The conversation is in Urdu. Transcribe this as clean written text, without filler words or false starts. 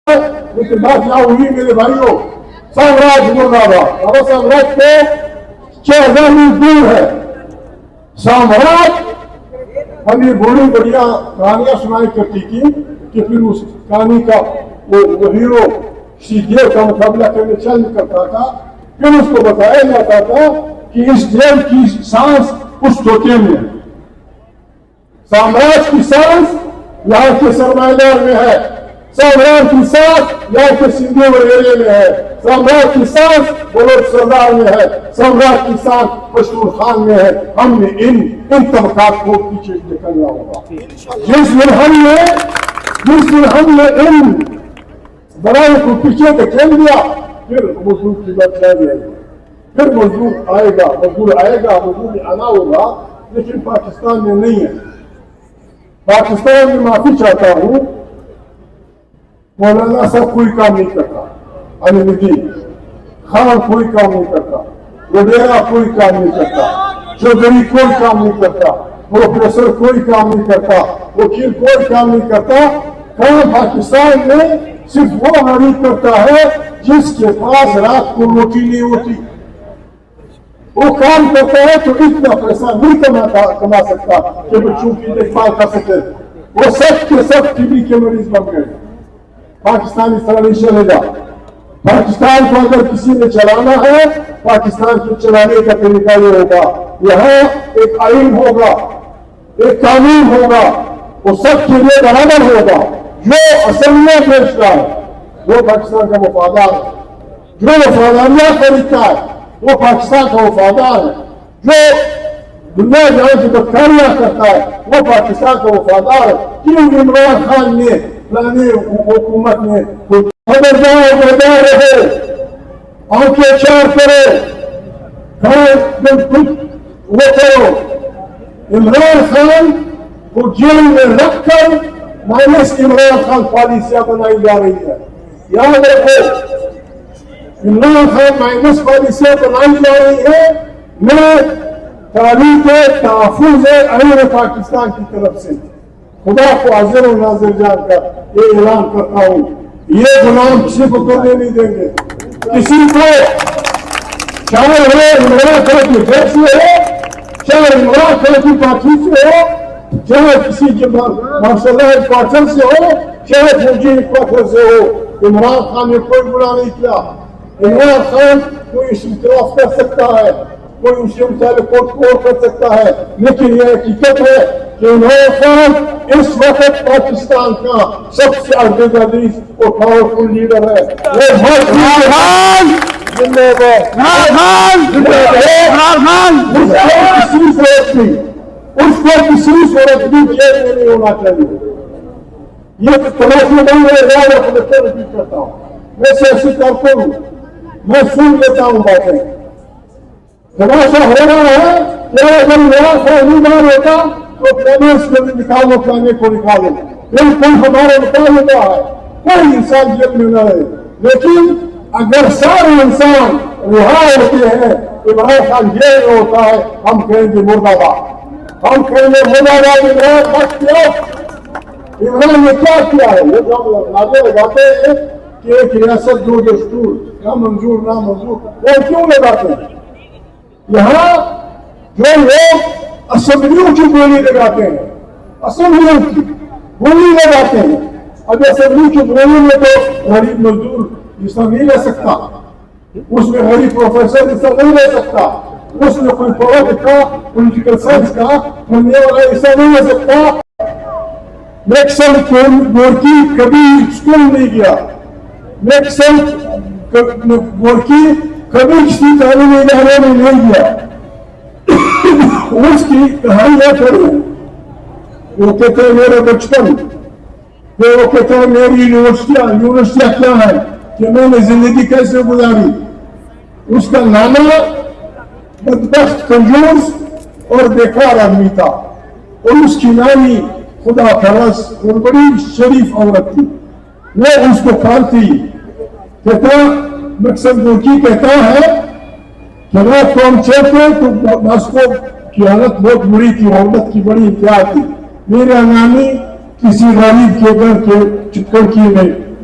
لیکن بات یہاں ہوئی میرے بھائیوں، سامراج مرداباد، اور سامراج کو 6000 میل دور ہے سامراج۔ ہم یہ بڑی بڑھیا کہانیاں سنائی کرتی تھی کہ پھر اس کہانی کا وہ ہیرو دیو کا مقابلہ کرنے چل کرتا تھا، پھر اس کو بتایا جاتا تھا کہ اس دیو کی سانس اس طوطے میں ہے، سامراج کی سانس یہاں کے سرمایہ دار میں ہے، سامراج کی سانس یہاں کے سندھو وغیرہ میں ہے، سامراج کی سانس بلوچ سردار میں ہے، سامراج کی سانس مشہور خان میں ہے۔ ہم نے ان طبقات کو پیچھے نکلنا ہوگا۔ جس دن ہم نے ان برائے کو پیچھے دھکیل دیا، پھر مزدور کی بات جاری آئے گی، پھر مزدور آئے گا، مزدور آنا ہوگا، لیکن پاکستان میں نہیں ہے۔ پاکستان میں معافی چاہتا ہوں، مولانا صاحب کوئی کام نہیں کرتا، علی الدین خان کوئی کام نہیں کرتا، وڈیرا کوئی کام نہیں کرتا، چودھری کوئی کام نہیں کرتا، پروفیسر کوئی کام نہیں کرتا، وکیل کوئی کام نہیں کرتا۔ کام پاکستان میں صرف وہ غریب کرتا ہے جس کے پاس رات کو روٹی نہیں ہوتی، وہ کام کرتا ہے تو اتنا پیسہ نہیں کما سکتا کہ بچوں کی دیکھ بھال کر سکے۔ وہ سب کے سب ٹی بی کے مریض بن گئے۔ پاکستان اس طرح نہیں چلے گا۔ پاکستان کو اگر کسی نے چلانا ہے، پاکستان کو چلانے کا طریقہ یہ ہوگا، یہاں ایک آئین ہوگا، ایک قانون ہوگا، وہ سب کے لیے برابر ہوگا۔ جو اسمبلیاں بھیجتا ہے وہ پاکستان کا وفادار ہے، جو وفاداریاں خریدتا ہے وہ پاکستان کا وفادار ہے، جو دنیا جہاں کی بدکاریاں کرتا ہے وہ پاکستان کا وفادار ہے۔ کیوں عمران خان نے فلانے حکومت نے خبردار رہے، آنکھیں چار کرو، وہ کرو۔ عمران خان کو جیل میں رکھ کر مائنس عمران خان پالیسیاں بنائی جا رہی ہے۔ یاد رکھو، عمران خان مائنس پالیسیاں بنائی جا رہی ہے۔ میں تاریخ تحفظ آئین پاکستان کی طرف سے خدا کو حاضر و ناظر جان کر یہ اعلان کرتا ہوں، یہ غلام کسی کو کرنے نہیں دیں گے۔ کسی کو چاہے وہ عمران خان کی جیل سے ہو، چاہے عمران خان کی پارٹی سے ہو، چاہے کسی کے ماشاء اللہ کوارٹر سے ہو، چاہے فوجی کوارٹر سے ہو، عمران خان نے کوئی گناہ نہیں کیا۔ عمران خان کوئی اس کی خلاف کر سکتا ہے، کوئی اس کے مطابق کوٹ کر سکتا ہے، لیکن یہ حقیقت ہے کہ عمران خان اس وقت پاکستان کا سب سے عزیز اور پاورفل لیڈر ہے۔ اس کو کسی صورت بھی جیل میں نہیں ہونا چاہیے۔ یہ تماشا نہیں ہے، کرتا ہوں میں سیاسی کارکن ہوں، میں سن لیتا ہوں باتیں۔ تماشا ہو رہا ہے کہ اگر عمران خان نہیں ہوتا تو فائنانس کو بھی نکالو، کھانے کو نکالو، بالکل ہمارے مطابق ہے، کوئی انسان جیل میں نہ رہے۔ لیکن اگر سارے انسان رہا ہوتے ہیں، عمران خان جیل میں ہوتا ہے، ہم کہیں گے مرد آباد، ہم کہیں گے مرد آباد۔ عمران بات کیا، عمران نے کیا کیا ہے؟ وہ جو ہم نعرے لگاتے ہیں کہ ایک ریاست دو دستور، نہ منظور نہ منظور، وہ کیوں لگاتے ہیں؟ یہاں جو لوگ اسمبلیوں کی بولی لگاتے ہیں، اسمبلیوں کی بولی لگاتے ہیں، اب اسمبلی کی بولی میں تو غریب مزدور حصہ نہیں لے سکتا، اس میں غریب پروفیسر حصہ نہیں لے سکتا، اس میں کوئی پولیٹکس کا پولیٹیکل سائنس کا پڑھنے والا حصہ نہیں لے سکتا۔ میکسل گورکی کبھی اسکول نہیں گیا، میکسل گورکی کبھی کسی تعلیمی ادارے میں نہیں گیا۔ اس کی کہانیاں پڑھی، وہ کہتے ہیں میرے بچپن، پھر وہ کہتے ہیں میری یونیورسٹیاں کیا ہے، کہ میں نے زندگی کیسے گزاری۔ اس کا نانا بدبخت کنجوس اور بیکار آدمی تھا، اور اس کی نانی خدا پرست اور بڑی شریف عورت تھی، وہ اس کو پالتی۔ کہتا مقصد گورکی کہتا ہے کہ وہ قوم چاہتے تو ماسکو کی حالت بہت بری تھی، عورت کی بڑی انتہا تھی۔ میرا نانی کسی غریب کے گھر کے چکڑکی میں